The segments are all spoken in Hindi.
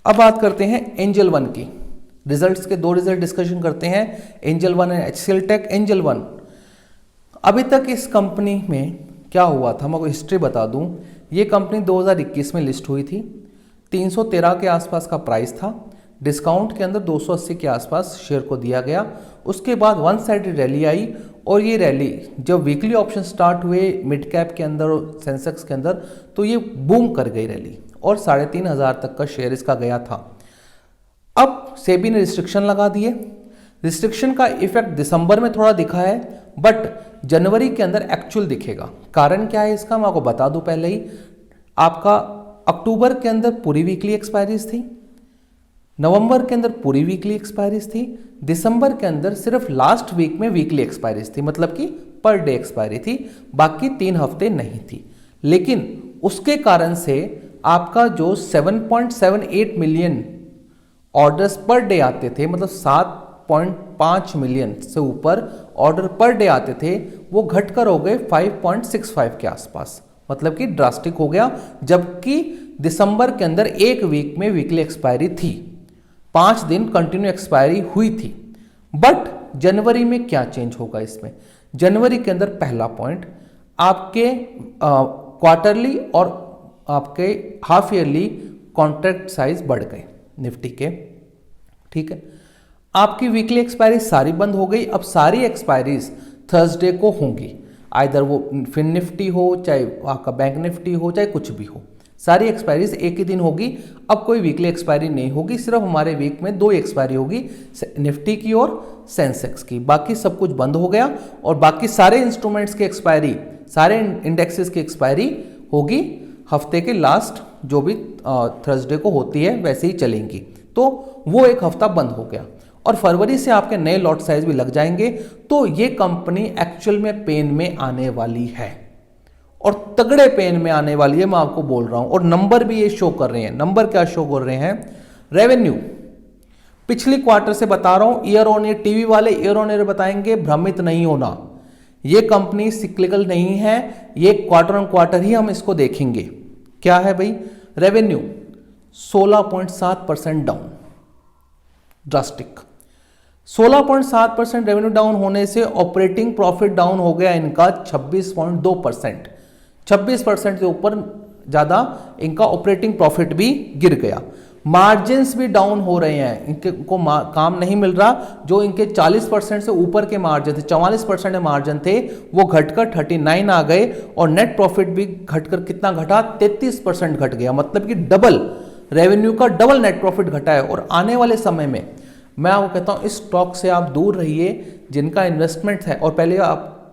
अब बात करते हैं एंजल वन की। रिजल्ट्स के दो रिजल्ट डिस्कशन करते हैं, Angel One and HCL Tech. Angel One, अभी तक इस कंपनी में क्या हुआ था, मैं आपको हिस्ट्री बता दूं। ये कंपनी 2021 में लिस्ट हुई थी, 313 के आसपास का प्राइस था, डिस्काउंट के अंदर 280 के आसपास शेयर को दिया गया। उसके बाद वन साइडेड रैली आई और ये रैली जब वीकली ऑप्शन स्टार्ट हुए मिड कैप के अंदर और सेंसेक्स के अंदर, तो ये बूम कर गई रैली और 3,500 तक का शेयर इसका गया था। अब सेबी ने रिस्ट्रिक्शन लगा दिए। रिस्ट्रिक्शन का इफेक्ट दिसंबर में थोड़ा दिखा है, बट जनवरी के अंदर एक्चुअल दिखेगा। कारण क्या है इसका, मैं आपको बता दूं पहले ही। आपका अक्टूबर के अंदर पूरी वीकली एक्सपायरीज थी, नवंबर के अंदर पूरी वीकली एक्सपायरीज थी, दिसंबर के अंदर सिर्फ लास्ट वीक में वीकली एक्सपायरीज थी, मतलब कि पर डे एक्सपायरी थी, बाकी 3 हफ्ते नहीं थी। लेकिन उसके कारण से आपका जो 7.78 मिलियन ऑर्डर्स पर डे आते थे, मतलब 7.5 मिलियन से ऊपर ऑर्डर पर डे आते थे, वो घटकर हो गए 5.65 के आसपास, मतलब कि ड्रास्टिक हो गया। जबकि दिसंबर के अंदर एक वीक में वीकली एक्सपायरी थी, 5 दिन कंटिन्यू एक्सपायरी हुई थी। बट जनवरी में क्या चेंज होगा इसमें, जनवरी के अंदर पहला पॉइंट, आपके क्वार्टरली और आपके हाफ ईयरली कॉन्ट्रैक्ट साइज बढ़ गए निफ्टी के, ठीक है। आपकी वीकली एक्सपायरी सारी बंद हो गई। अब सारी एक्सपायरीज थर्सडे को होंगी, आइदर वो फिन निफ्टी हो, चाहे आपका बैंक निफ्टी हो, चाहे कुछ भी हो, सारी एक्सपायरीज एक ही दिन होगी। अब कोई वीकली एक्सपायरी नहीं होगी, सिर्फ हमारे वीक में 2 एक्सपायरी होगी, निफ्टी की और सेंसेक्स की। बाकी सब कुछ बंद हो गया और बाकी सारे इंस्ट्रूमेंट्स की एक्सपायरी, सारे इंडेक्सेस की एक्सपायरी होगी हफ्ते के लास्ट, जो भी थर्सडे को होती है वैसे ही चलेंगी। तो वो एक हफ्ता बंद हो गया और फरवरी से आपके नए लॉट साइज भी लग जाएंगे। तो ये कंपनी एक्चुअल में पेन में आने वाली है और तगड़े पेन में आने वाली है, मैं आपको बोल रहा हूं। और नंबर भी ये शो कर रहे हैं। नंबर क्या शो कर रहे हैं, रेवेन्यू पिछली क्वार्टर से बता रहा हूं, ईयर ऑन ईयर, टीवी वाले ईयर ऑन ईयर बताएंगे, भ्रमित नहीं होना। ये कंपनी सिक्लिकल नहीं है, ये क्वार्टर ऑन क्वार्टर ही हम इसको देखेंगे। क्या है भाई, revenue 16.7% down, drastic. 16.7% revenue down होने से ऑपरेटिंग प्रॉफिट डाउन हो गया इनका 26.2%। 26% से ऊपर ज्यादा इनका ऑपरेटिंग प्रॉफिट भी गिर गया। मार्जिन्स भी डाउन हो रहे हैं, इनके को काम नहीं मिल रहा। जो इनके 40% से ऊपर के मार्जिन थे, 44% मार्जिन थे, वो घटकर 39 आ गए और नेट प्रॉफिट भी घटकर कितना घटा, 33% घट गया। मतलब कि डबल रेवेन्यू का डबल नेट प्रॉफिट घटा है। और आने वाले समय में मैं आपको कहता हूं इस स्टॉक से आप दूर रहिए जिनका इन्वेस्टमेंट है। और पहले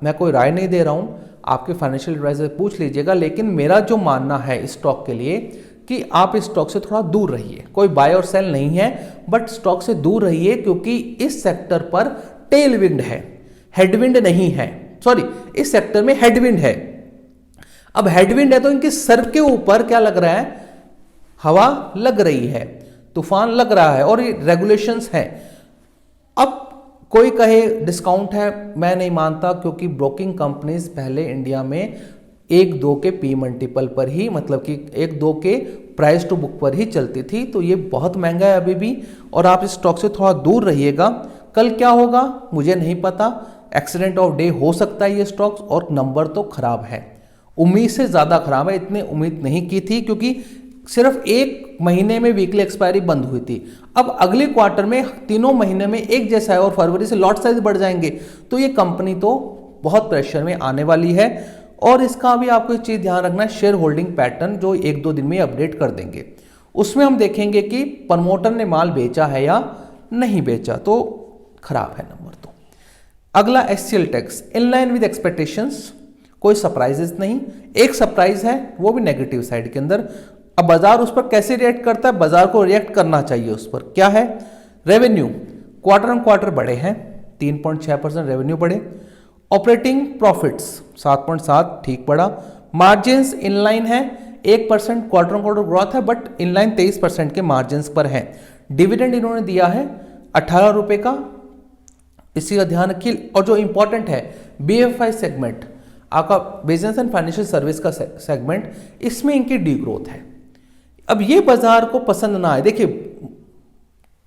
मैं कोई राय नहीं दे रहा हूं, आपके फाइनेंशियल एडवाइजर पूछ लीजिएगा, लेकिन मेरा जो मानना है इस स्टॉक के लिए कि आप इस स्टॉक से थोड़ा दूर रहिए। कोई बाय और सेल नहीं है, बट स्टॉक से दूर रहिए क्योंकि इस सेक्टर पर टेलविंड है, हेडविंड नहीं है। सॉरी, इस सेक्टर में हेडविंड है। अब हेडविंड है तो इनके सर के ऊपर क्या लग रहा है, हवा लग रही है, तूफान लग रहा है और ये रेगुलेशंस है। अब कोई कहे डिस्काउंट है, मैं नहीं मानता, क्योंकि ब्रोकिंग कंपनीज पहले इंडिया में 1-2 के पी मल्टीपल पर ही, मतलब कि 1-2 के प्राइस टू बुक पर ही चलती थी। तो ये बहुत महंगा है अभी भी और आप इस स्टॉक से थोड़ा दूर रहिएगा। कल क्या होगा मुझे नहीं पता, एक्सीडेंट ऑफ डे हो सकता है ये स्टॉक्स, और नंबर तो खराब है, उम्मीद से ज्यादा खराब है। इतनी उम्मीद नहीं की थी क्योंकि सिर्फ 1 महीने में वीकली एक्सपायरी बंद हुई थी। अब अगले क्वार्टर में तीनों महीने में एक जैसा है और फरवरी से लॉट साइज बढ़ जाएंगे, तो ये कंपनी तो बहुत प्रेशर में आने वाली है। और इसका भी आपको एक चीज ध्यान रखना है, शेयर होल्डिंग पैटर्न जो 1-2 दिन में अपडेट कर देंगे, उसमें हम देखेंगे कि प्रमोटर ने माल बेचा है या नहीं बेचा, तो खराब है नंबर। तो अगला HCL Tech's, in line with expectations, कोई सरप्राइजेस नहीं। एक सरप्राइज है वो भी नेगेटिव साइड के अंदर। अब बाजार उस पर कैसे रिएक्ट करता है, बाजार को रिएक्ट करना चाहिए उस पर। क्या है, रेवेन्यू क्वार्टर ऑन क्वार्टर बढ़े हैं, 3.6% रेवेन्यू बढ़े। ऑपरेटिंग प्रॉफिट्स 7.7 ठीक बढ़ा। मार्जिन्स इनलाइन है, 1% क्वार्टर ऑन क्वार्टर ग्रोथ है, बट इनलाइन 23% के मार्जिन्स पर है। डिविडेंड इन्होंने दिया है 18 रुपए का, इसी का ध्यान रखिए। और जो इंपॉर्टेंट है, BFI सेगमेंट, आपका बिजनेस एंड फाइनेंशियल सर्विस का सेगमेंट, इसमें इनकी डी ग्रोथ है। अब ये बाजार को पसंद ना आए, देखिए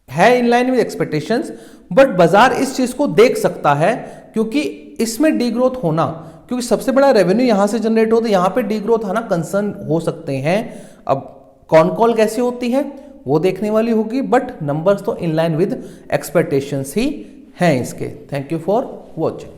है इन लाइन विद एक्सपेक्टेशंस, बट बाजार इस चीज को देख सकता है क्योंकि इसमें डीग्रोथ होना, क्योंकि सबसे बड़ा रेवेन्यू यहां से जनरेट होता है, यहां पे डीग्रोथ आना कंसर्न हो सकते हैं। अब कौन कॉल कैसी होती है वो देखने वाली होगी, बट नंबर्स तो इन लाइन विद एक्सपेक्टेशंस ही हैं इसके। Thank you for watching.